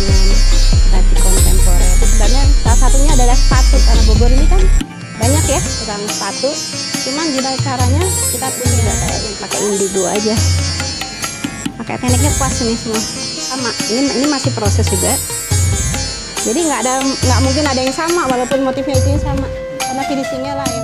dengan batik kontemporer. Sebenarnya salah satunya adalah sepatu, karena Bogor ini kan banyak ya tukang sepatu. Cuman gimana caranya kita punya pakai indigo aja. Pakai tekniknya kuas ini semua sama. Ini masih proses juga. Jadi nggak mungkin ada yang sama walaupun motifnya itu sama karena finishingnya lain.